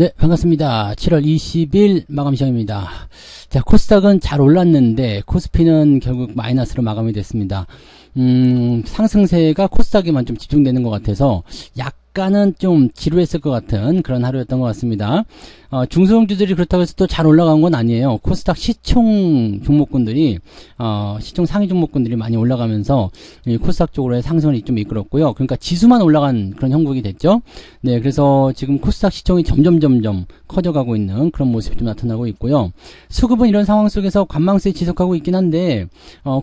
네, 반갑습니다. 7월 20일 마감 시간입니다. 자, 코스닥은 잘 올랐는데 코스피는 결국 마이너스로 마감이 됐습니다. 상승세가 코스닥에만 좀 집중되는 것 같아서 약간은 좀 지루했을 것 같은 그런 하루였던 것 같습니다. 중소형주들이 그렇다고 해서 또 잘 올라간 건 아니에요. 코스닥 시총 종목군들이 시총 상위 종목군들이 많이 올라가면서 이 코스닥 쪽으로의 상승을 좀 이끌었고요. 그러니까 지수만 올라간 그런 형국이 됐죠. 네, 그래서 지금 코스닥 시총이 점점 커져가고 있는 그런 모습이 좀 나타나고 있고요. 수급은 이런 상황 속에서 관망세 지속하고 있긴 한데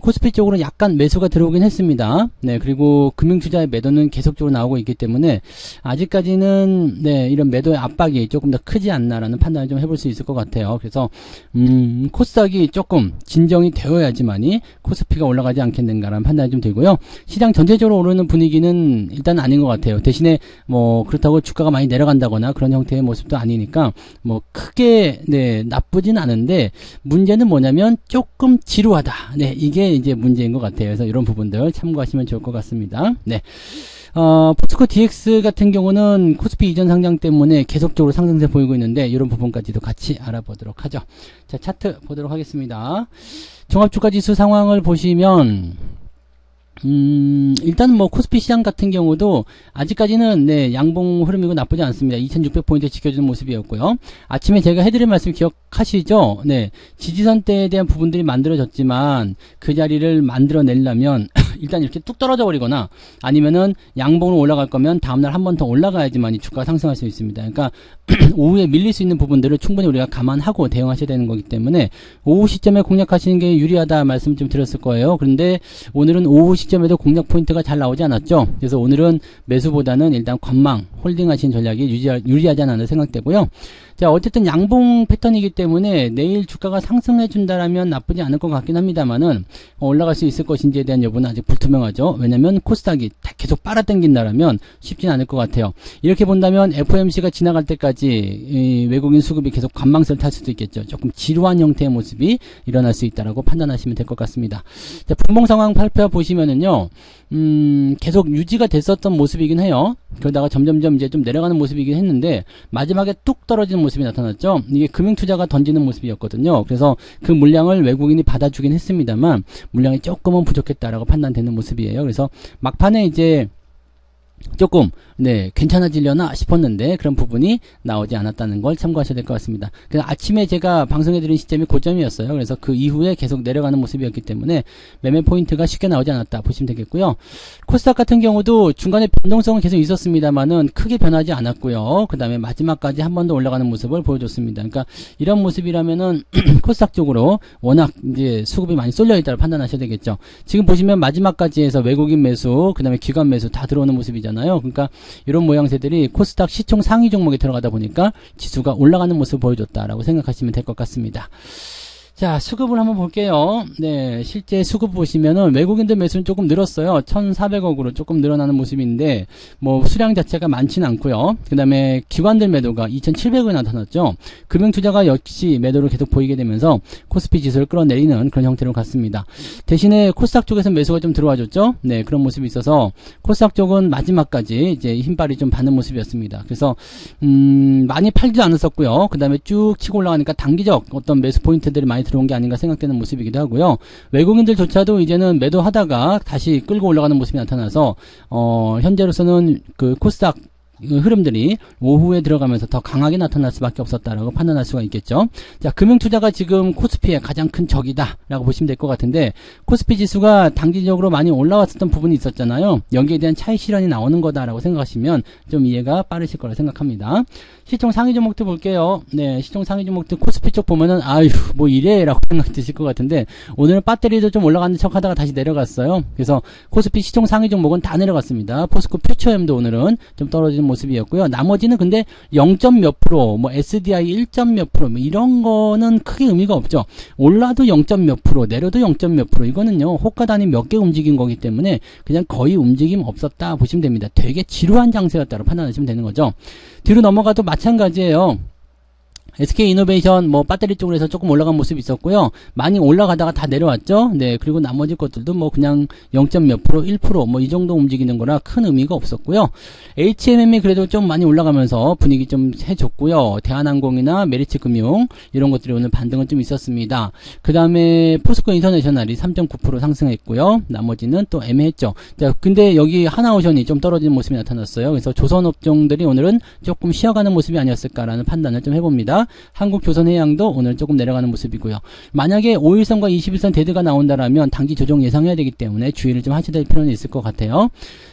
코스피 쪽으로 약간 매수가 들어오긴 했습니다. 네, 그리고 금융투자의 매도는 계속적으로 나오고 있기 때문에 아직까지는 네, 이런 매도의 압박이 조금 더 크지 않나라는 판단을 좀 해볼 수 있을 것 같아요. 그래서 코스닥이 조금 진정이 되어야지만이 코스피가 올라가지 않겠는가라는 판단이 좀 들고요. 시장 전체적으로 오르는 분위기는 일단 아닌 것 같아요. 대신에 뭐 그렇다고 주가가 많이 내려간다거나 그런 형태의 모습도 아니니까 뭐 크게 네, 나쁘진 않은데 문제는 뭐냐면 조금 지루하다. 네, 이게 이제 문제인 것 같아요. 그래서 이런 부분들 참고하시면 좋을 것 같습니다. 네. 포스코 DX 같은 경우는 코스피 이전 상장 때문에 계속적으로 상승세 보이고 있는데 이런 부분까지도 같이 알아보도록 하죠. 자, 차트 보도록 하겠습니다. 종합주가지수 상황을 보시면 일단은 뭐 코스피 시장 같은 경우도 아직까지는 네, 양봉 흐름이고 나쁘지 않습니다. 2600포인트 지켜주는 모습이었고요. 아침에 제가 해드린 말씀 기억하시죠? 네, 지지선대에 대한 부분들이 만들어졌지만 그 자리를 만들어내려면 일단 이렇게 뚝 떨어져 버리거나 아니면은 양봉으로 올라갈 거면 다음날 한 번 더 올라가야지만 이 주가가 상승할 수 있습니다. 그러니까 오후에 밀릴 수 있는 부분들을 충분히 우리가 감안하고 대응하셔야 되는 거기 때문에 오후 시점에 공략하시는 게 유리하다 말씀 좀 드렸을 거예요. 그런데 오늘은 오후 시점에도 공략 포인트가 잘 나오지 않았죠. 그래서 오늘은 매수보다는 일단 관망 홀딩 하신 전략이 유리하지 않나 생각되고요. 자, 어쨌든 양봉 패턴이기 때문에 내일 주가가 상승해 준다라면 나쁘지 않을 것 같긴 합니다만은 올라갈 수 있을 것인지에 대한 여부는 아직 불투명하죠. 왜냐면 코스닥이 계속 빨아당긴다라면 쉽진 않을 것 같아요. 이렇게 본다면 FOMC가 지나갈 때까지 이 외국인 수급이 계속 관망세를 탈 수도 있겠죠. 조금 지루한 형태의 모습이 일어날 수 있다라고 판단하시면 될 것 같습니다. 자, 분봉 상황 살펴보시면은요. 계속 유지가 됐었던 모습이긴 해요. 그러다가 점점점 이제 좀 내려가는 모습이긴 했는데 마지막에 뚝 떨어지는 모습이 나타났죠. 이게 금융투자가 던지는 모습이었거든요. 그래서 그 물량을 외국인이 받아주긴 했습니다만 물량이 조금은 부족했다라고 판단되는 모습이에요. 그래서 막판에 이제 조금 네, 괜찮아지려나 싶었는데 그런 부분이 나오지 않았다는 걸 참고하셔야 될 것 같습니다. 그래서 아침에 제가 방송해드린 시점이 고점이었어요. 그래서 그 이후에 계속 내려가는 모습이었기 때문에 매매 포인트가 쉽게 나오지 않았다 보시면 되겠고요. 코스닥 같은 경우도 중간에 변동성은 계속 있었습니다만은 크게 변하지 않았고요. 그 다음에 마지막까지 한 번 더 올라가는 모습을 보여줬습니다. 그러니까 이런 모습이라면은 코스닥 쪽으로 워낙 이제 수급이 많이 쏠려 있다고 판단하셔야 되겠죠. 지금 보시면 마지막까지 해서 외국인 매수, 그 다음에 기관 매수 다 들어오는 모습이잖아요. 그러니까 이런 모양새들이 코스닥 시총 상위 종목에 들어가다 보니까 지수가 올라가는 모습을 보여줬다라고 생각하시면 될 것 같습니다. 자, 수급을 한번 볼게요. 네, 실제 수급 보시면은 외국인들 매수는 조금 늘었어요. 1,400억으로 조금 늘어나는 모습인데 뭐 수량 자체가 많지는 않고요. 그 다음에 기관들 매도가 2,700억이 나타났죠. 금융투자가 역시 매도를 계속 보이게 되면서 코스피 지수를 끌어내리는 그런 형태로 갔습니다. 대신에 코스닥 쪽에서 매수가 좀 들어와줬죠. 네, 그런 모습이 있어서 코스닥 쪽은 마지막까지 이제 힘빨이 좀 받는 모습이었습니다. 그래서 많이 팔지도 않았었고요. 그 다음에 쭉 치고 올라가니까 단기적 어떤 매수 포인트들이 많이 들어온 게 아닌가 생각되는 모습이기도 하고요. 외국인들조차도 이제는 매도하다가 다시 끌고 올라가는 모습이 나타나서 현재로서는 그 코스닥 흐름들이 오후에 들어가면서 더 강하게 나타날 수밖에 없었다라고 판단할 수가 있겠죠. 자, 금융투자가 지금 코스피의 가장 큰 적이다라고 보시면 될 것 같은데 코스피 지수가 단기적으로 많이 올라왔었던 부분이 있었잖아요. 여기에 대한 차익 실현이 나오는 거다라고 생각하시면 좀 이해가 빠르실 거라 생각합니다. 시총 상위 종목들 볼게요. 네, 시총 상위 종목들 코스피 쪽 보면은 아유 뭐 이래라고 생각 드실 것 같은데 오늘은 배터리도 좀 올라가는 척 하다가 다시 내려갔어요. 그래서 코스피 시총 상위 종목은 다 내려갔습니다. 포스코 퓨처엠도 오늘은 좀 떨어지는 모습이었고요. 나머지는 근데 0점 몇 프로, 뭐 SDI 1점 몇 프로, 뭐 이런 거는 크게 의미가 없죠. 올라도 0점 몇 프로, 내려도 0점 몇 프로, 이거는요, 호가 단위 몇 개 움직인 거기 때문에 그냥 거의 움직임 없었다 보시면 됩니다. 되게 지루한 장세였다고 판단하시면 되는 거죠. 뒤로 넘어가도 마찬가지예요. SK이노베이션 뭐 배터리 쪽으로 해서 조금 올라간 모습이 있었고요. 많이 올라가다가 다 내려왔죠. 네, 그리고 나머지 것들도 뭐 그냥 0점 몇 프로, 1% 뭐 이 정도 움직이는 거라 큰 의미가 없었고요. HMM이 그래도 좀 많이 올라가면서 분위기 좀 해줬고요. 대한항공이나 메리츠금융 이런 것들이 오늘 반등은 좀 있었습니다. 그 다음에 포스코 인터내셔널이 3.9% 상승했고요. 나머지는 또 애매했죠. 자, 근데 여기 하나오션이 좀 떨어지는 모습이 나타났어요. 그래서 조선업종들이 오늘은 조금 쉬어가는 모습이 아니었을까라는 판단을 좀 해봅니다. 한국조선해양도 오늘 조금 내려가는 모습이고요. 만약에 5일선과 21선 데드가 나온다라면 단기 조정 예상해야 되기 때문에 주의를 좀 하셔야 될 필요는 있을 것 같아요.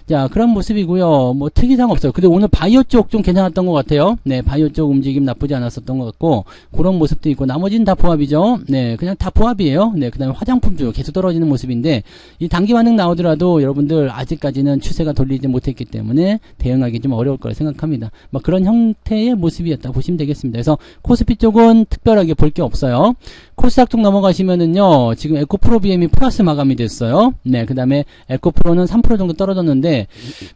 자, 그런 모습이고요. 뭐 특이사항 없어요. 근데 오늘 바이오 쪽 좀 괜찮았던 것 같아요. 네, 바이오 쪽 움직임 나쁘지 않았었던 것 같고 그런 모습도 있고 나머지는 다 보합이죠. 네, 그냥 다 보합이에요. 네, 그 다음에 화장품주 계속 떨어지는 모습인데 이 단기 반응 나오더라도 여러분들 아직까지는 추세가 돌리지 못했기 때문에 대응하기 좀 어려울 거라 생각합니다. 뭐 그런 형태의 모습이었다 보시면 되겠습니다. 그래서 코스피 쪽은 특별하게 볼 게 없어요. 코스닥 쪽 넘어가시면은요, 지금 에코프로 BM이 플러스 마감이 됐어요. 네, 그 다음에 에코프로는 3% 정도 떨어졌는데,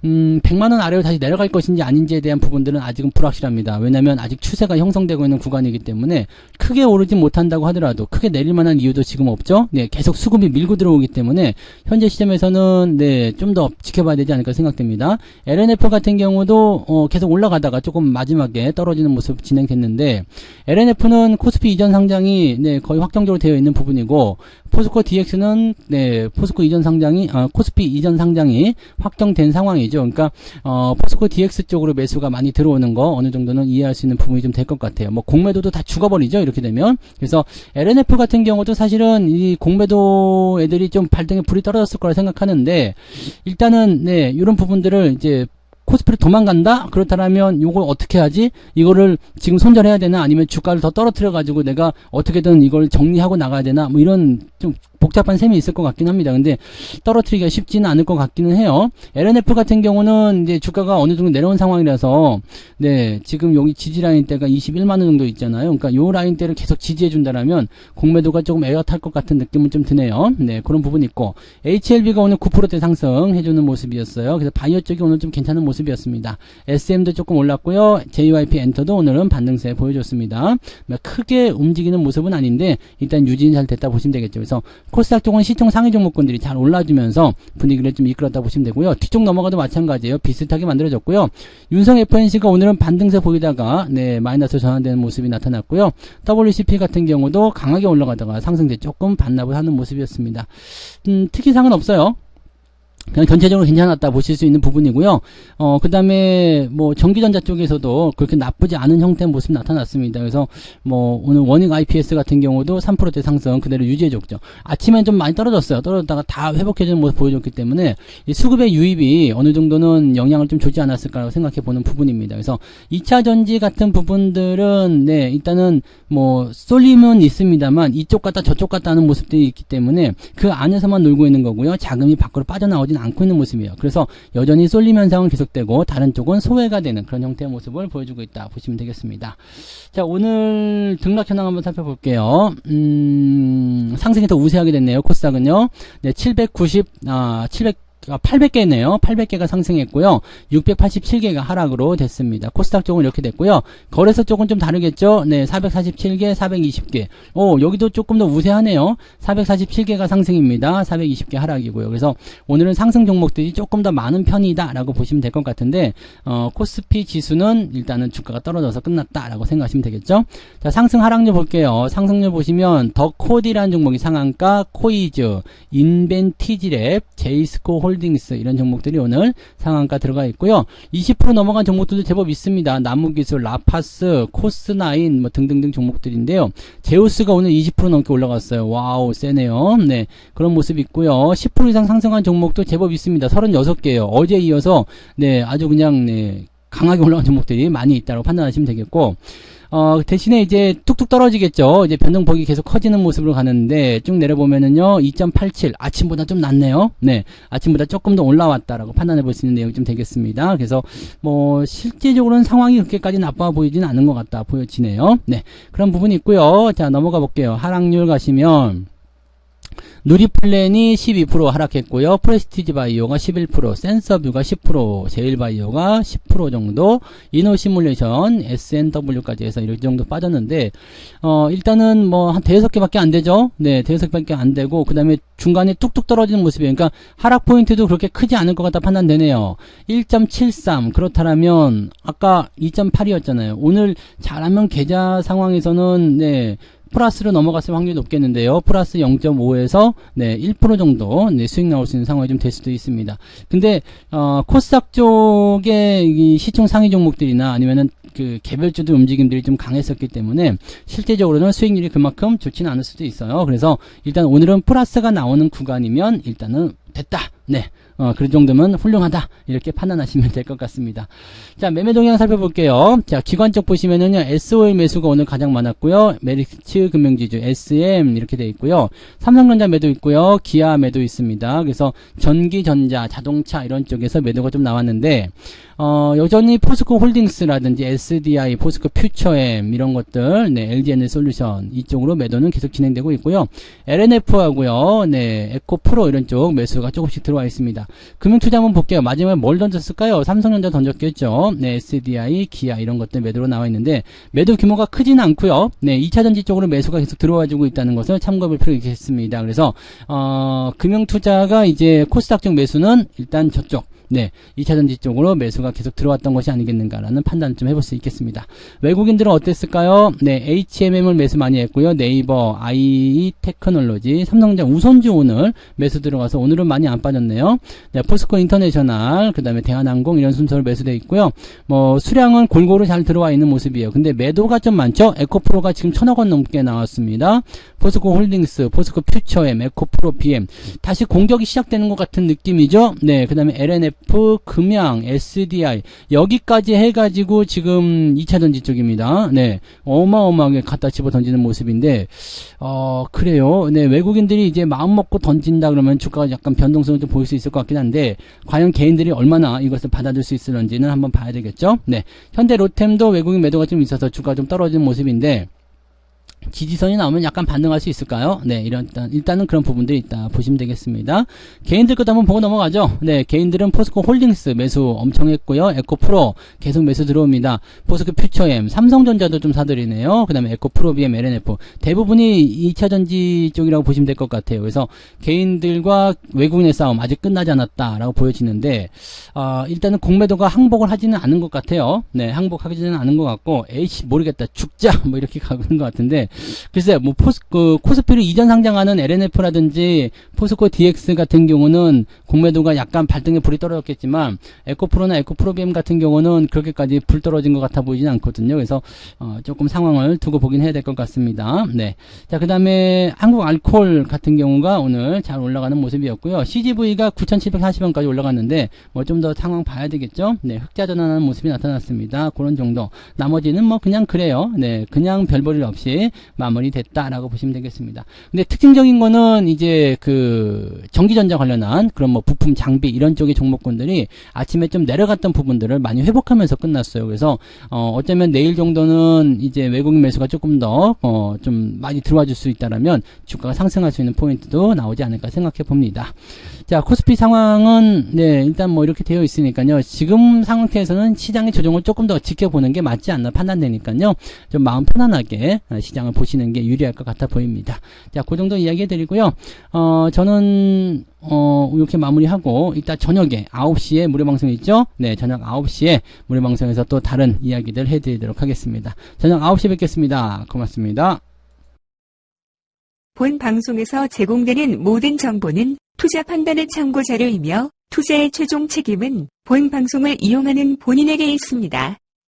100만원 아래로 다시 내려갈 것인지 아닌지에 대한 부분들은 아직은 불확실합니다. 왜냐면 아직 추세가 형성되고 있는 구간이기 때문에 크게 오르지 못한다고 하더라도 크게 내릴 만한 이유도 지금 없죠. 네, 계속 수급이 밀고 들어오기 때문에 현재 시점에서는 네, 좀 더 지켜봐야 되지 않을까 생각됩니다. LNF 같은 경우도 계속 올라가다가 조금 마지막에 떨어지는 모습 진행됐는데 LNF는 코스피 이전 상장이 네, 거의 확정적으로 되어 있는 부분이고 포스코 DX는 네, 포스코 이전 상장이 코스피 이전 상장이 확정된 상황이죠. 그러니까 포스코 DX 쪽으로 매수가 많이 들어오는 거 어느 정도는 이해할 수 있는 부분이 좀 될 것 같아요. 뭐 공매도도 다 죽어버리죠. 이렇게 되면. 그래서 LNF 같은 경우도 사실은 이 공매도 애들이 좀 발등에 불이 떨어졌을 거라 생각하는데 일단은 네, 이런 부분들을 이제 코스피로 도망간다? 그렇다면 요걸 어떻게 하지? 이거를 지금 손절해야 되나? 아니면 주가를 더 떨어뜨려 가지고 내가 어떻게든 이걸 정리하고 나가야 되나? 뭐 이런 좀 복잡한 셈이 있을 것 같긴 합니다. 근데 떨어뜨리기가 쉽지는 않을 것 같기는 해요. LNF 같은 경우는 이제 주가가 어느 정도 내려온 상황이라서 네, 지금 여기 지지 라인대가 21만 원 정도 있잖아요. 그러니까 요 라인대를 계속 지지해 준다라면 공매도가 조금 애가 탈 것 같은 느낌은 좀 드네요. 네, 그런 부분이 있고 HLB가 오늘 9%대 상승해 주는 모습이었어요. 그래서 바이오 쪽이 오늘 좀 괜찮은 모습이었습니다. SM도 조금 올랐고요. JYP 엔터도 오늘은 반등세 보여줬습니다. 크게 움직이는 모습은 아닌데 일단 유지는 잘 됐다 보시면 되겠죠. 그래서 코스닥 쪽은 시총 상위 종목군들이 잘 올라주면서 분위기를 좀 이끌었다 보시면 되고요. 뒤쪽 넘어가도 마찬가지예요. 비슷하게 만들어졌고요. 윤성 FNC가 오늘은 반등세 보이다가 네, 마이너스 전환되는 모습이 나타났고요. WCP 같은 경우도 강하게 올라가다가 상승세 조금 반납을 하는 모습이었습니다. 특이사항은 없어요. 그냥 전체적으로 괜찮았다 보실 수 있는 부분이고요. 그 다음에 뭐 전기전자 쪽에서도 그렇게 나쁘지 않은 형태의 모습이 나타났습니다. 그래서 뭐 오늘 원익 IPS 같은 경우도 3%대 상승 그대로 유지해줬죠. 아침엔 좀 많이 떨어졌어요. 떨어졌다가 다 회복해주는 모습 보여줬기 때문에 이 수급의 유입이 어느 정도는 영향을 좀 주지 않았을까라고 생각해 보는 부분입니다. 그래서 2차 전지 같은 부분들은 네, 일단은 뭐 쏠림은 있습니다만 이쪽 갔다 저쪽 갔다 하는 모습들이 있기 때문에 그 안에서만 놀고 있는 거고요. 자금이 밖으로 빠져나오진 않고 있는 모습이에요. 그래서 여전히 쏠림 현상은 계속되고 다른 쪽은 소외가 되는 그런 형태의 모습을 보여주고 있다 보시면 되겠습니다. 자, 오늘 등락 현황 한번 살펴볼게요. 상승이 더 우세하게 됐네요. 코스닥은요. 네, 800개네요. 800개가 상승했고요. 687개가 하락으로 됐습니다. 코스닥 쪽은 이렇게 됐고요. 거래소 쪽은 좀 다르겠죠. 네, 447개, 420개. 여기도 조금 더 우세하네요. 447개가 상승입니다. 420개 하락이고요. 그래서 오늘은 상승 종목들이 조금 더 많은 편이다라고 보시면 될 것 같은데 코스피 지수는 일단은 주가가 떨어져서 끝났다라고 생각하시면 되겠죠. 자, 상승 하락률 볼게요. 상승률 보시면 더 코디라는 종목이 상한가, 코이즈, 인벤티지랩, 제이스코 홀딩스 이런 종목들이 오늘 상한가 들어가 있고요. 20% 넘어간 종목들도 제법 있습니다. 나무기술, 라파스, 코스나인 뭐 등등등 종목들인데요. 제우스가 오늘 20% 넘게 올라갔어요. 와우, 세네요. 네, 그런 모습이 있고요. 10% 이상 상승한 종목도 제법 있습니다. 36개예요. 어제 이어서 네, 아주 그냥 네, 강하게 올라간 종목들이 많이 있다고 판단하시면 되겠고 대신에 이제 뚝뚝 떨어지겠죠. 이제 변동폭이 계속 커지는 모습으로 가는데 쭉 내려보면은요 2.87 아침보다 좀 낮네요. 네, 아침보다 조금 더 올라왔다라고 판단해 볼 수 있는 내용이 좀 되겠습니다. 그래서 뭐 실제적으로는 상황이 그렇게까지 나빠 보이지는 않은 것 같다 보여지네요. 네, 그런 부분이 있고요. 자, 넘어가 볼게요. 하락률 가시면 누리플랜이 12% 하락했고요. 프레스티지 바이오가 11%, 센서뷰가 10%, 제일바이오가 10% 정도, 이노시뮬레이션, SNW까지 해서 이렇게 정도 빠졌는데, 일단은 뭐 한 대여섯 개밖에 안 되죠. 네, 대여섯 개밖에 안 되고, 그 다음에 중간에 뚝뚝 떨어지는 모습이에요. 그러니까 하락 포인트도 그렇게 크지 않을 것 같다 판단되네요. 1.73, 그렇다면 아까 2.8이었잖아요. 오늘 잘하면 계좌 상황에서는 네, 플러스로 넘어갔을 확률이 높겠는데요. 플러스 0.5에서 네, 1% 정도 네, 수익 나올 수 있는 상황이 좀 될 수도 있습니다. 근데 코스닥 쪽의 이 시총 상위 종목들이나 아니면은 그 개별주들 움직임들이 좀 강했었기 때문에 실제적으로는 수익률이 그만큼 좋지는 않을 수도 있어요. 그래서 일단 오늘은 플러스가 나오는 구간이면 일단은 됐다. 네. 그 정도면 훌륭하다. 이렇게 판단하시면 될 것 같습니다. 자, 매매 동향 살펴볼게요. 자, 기관 쪽 보시면은요, SOL 매수가 오늘 가장 많았고요. 메리츠 금융지주, SM 이렇게 돼 있고요. 삼성전자 매도 있고요. 기아 매도 있습니다. 그래서 전기, 전자, 자동차 이런 쪽에서 매도가 좀 나왔는데, 여전히 포스코 홀딩스라든지 SDI, 포스코 퓨처엠 이런 것들, 네, LG에너지솔루션 이쪽으로 매도는 계속 진행되고 있고요. LNF하고요, 네, 에코프로 이런 쪽 매수가 조금씩 들어와 있습니다. 금융투자 한번 볼게요. 마지막에 뭘 던졌을까요? 삼성전자 던졌겠죠. 네, SDI, 기아 이런 것들 매도로 나와 있는데 매도 규모가 크지는 않고요. 네, 2차전지 쪽으로 매수가 계속 들어와주고 있다는 것을 참고해 볼 필요가 있겠습니다. 그래서 금융투자가 이제 코스닥 쪽 매수는 일단 저쪽 네, 2차전지 쪽으로 매수가 계속 들어왔던 것이 아니겠는가라는 판단을 좀 해볼 수 있겠습니다. 외국인들은 어땠을까요? 네, HMM을 매수 많이 했고요. 네이버, IE테크놀로지, 삼성전자, 우선주 오늘 매수 들어가서 오늘은 많이 안 빠졌네요. 네, 포스코 인터내셔널, 그 다음에 대한항공 이런 순서로 매수되어 있고요. 뭐 수량은 골고루 잘 들어와 있는 모습이에요. 근데 매도가 좀 많죠? 에코프로가 지금 1,000억 원 넘게 나왔습니다. 포스코 홀딩스, 포스코 퓨처엠, 에코프로 BM 다시 공격이 시작되는 것 같은 느낌이죠? 네, 그 다음에 LNF 금양, SDI 여기까지 해가지고 지금 2차전지 쪽입니다. 네, 어마어마하게 갖다 집어 던지는 모습인데 그래요. 네, 외국인들이 이제 마음 먹고 던진다 그러면 주가가 약간 변동성을 좀 보일 수 있을 것 같긴 한데 과연 개인들이 얼마나 이것을 받아줄 수 있을런지는 한번 봐야 되겠죠. 네, 현대 로템도 외국인 매도가 좀 있어서 주가가 좀 떨어지는 모습인데 지지선이 나오면 약간 반등할 수 있을까요? 네, 일단은 그런 부분들이 있다 보시면 되겠습니다. 개인들 것도 한번 보고 넘어가죠. 네, 개인들은 포스코 홀딩스 매수 엄청 했고요. 에코프로 계속 매수 들어옵니다. 포스코 퓨처엠, 삼성전자도 좀 사들이네요. 그 다음에 에코프로 BM, LNF 대부분이 2차전지 쪽이라고 보시면 될 것 같아요. 그래서 개인들과 외국인의 싸움 아직 끝나지 않았다라고 보여지는데 일단은 공매도가 항복을 하지는 않은 것 같아요. 네, 항복하지는 않은 것 같고 에이씨 모르겠다 죽자 뭐 이렇게 가고 있는 것 같은데 글쎄, 뭐, 코스피를 이전 상장하는 LNF라든지, 포스코 DX 같은 경우는 공매도가 약간 발등에 불이 떨어졌겠지만, 에코프로나 에코프로비엠 같은 경우는 그렇게까지 불 떨어진 것 같아 보이진 않거든요. 그래서, 조금 상황을 두고 보긴 해야 될 것 같습니다. 네. 자, 그 다음에 한국 알코올 같은 경우가 오늘 잘 올라가는 모습이었고요. CGV가 9,740원까지 올라갔는데, 뭐 좀 더 상황 봐야 되겠죠? 네. 흑자 전환하는 모습이 나타났습니다. 그런 정도. 나머지는 뭐 그냥 그래요. 네. 그냥 별 볼 일 없이 마무리됐다라고 보시면 되겠습니다. 근데 특징적인 거는 이제 그 전기전자 관련한 그런 뭐 부품 장비 이런 쪽의 종목군들이 아침에 좀 내려갔던 부분들을 많이 회복하면서 끝났어요. 그래서 어쩌면 내일 정도는 이제 외국인 매수가 조금 더 좀 많이 들어와 줄 수 있다라면 주가가 상승할 수 있는 포인트도 나오지 않을까 생각해 봅니다. 자, 코스피 상황은 네, 일단 뭐 이렇게 되어 있으니까요. 지금 상태에서는 시장의 조정을 조금 더 지켜보는 게 맞지 않나 판단되니까요. 좀 마음 편안하게 시장을 보시는 게 유리할 것 같아 보입니다. 자, 그 정도 이야기 해드리고요. 저는 이렇게 마무리하고 이따 저녁에 9시에 무료방송 있죠? 네, 저녁 9시에 무료방송에서 또 다른 이야기들 해드리도록 하겠습니다. 저녁 9시에 뵙겠습니다. 고맙습니다. 본 방송에서 제공되는 모든 정보는 투자 판단의 참고 자료이며 투자의 최종 책임은 본 방송을 이용하는 본인에게 있습니다.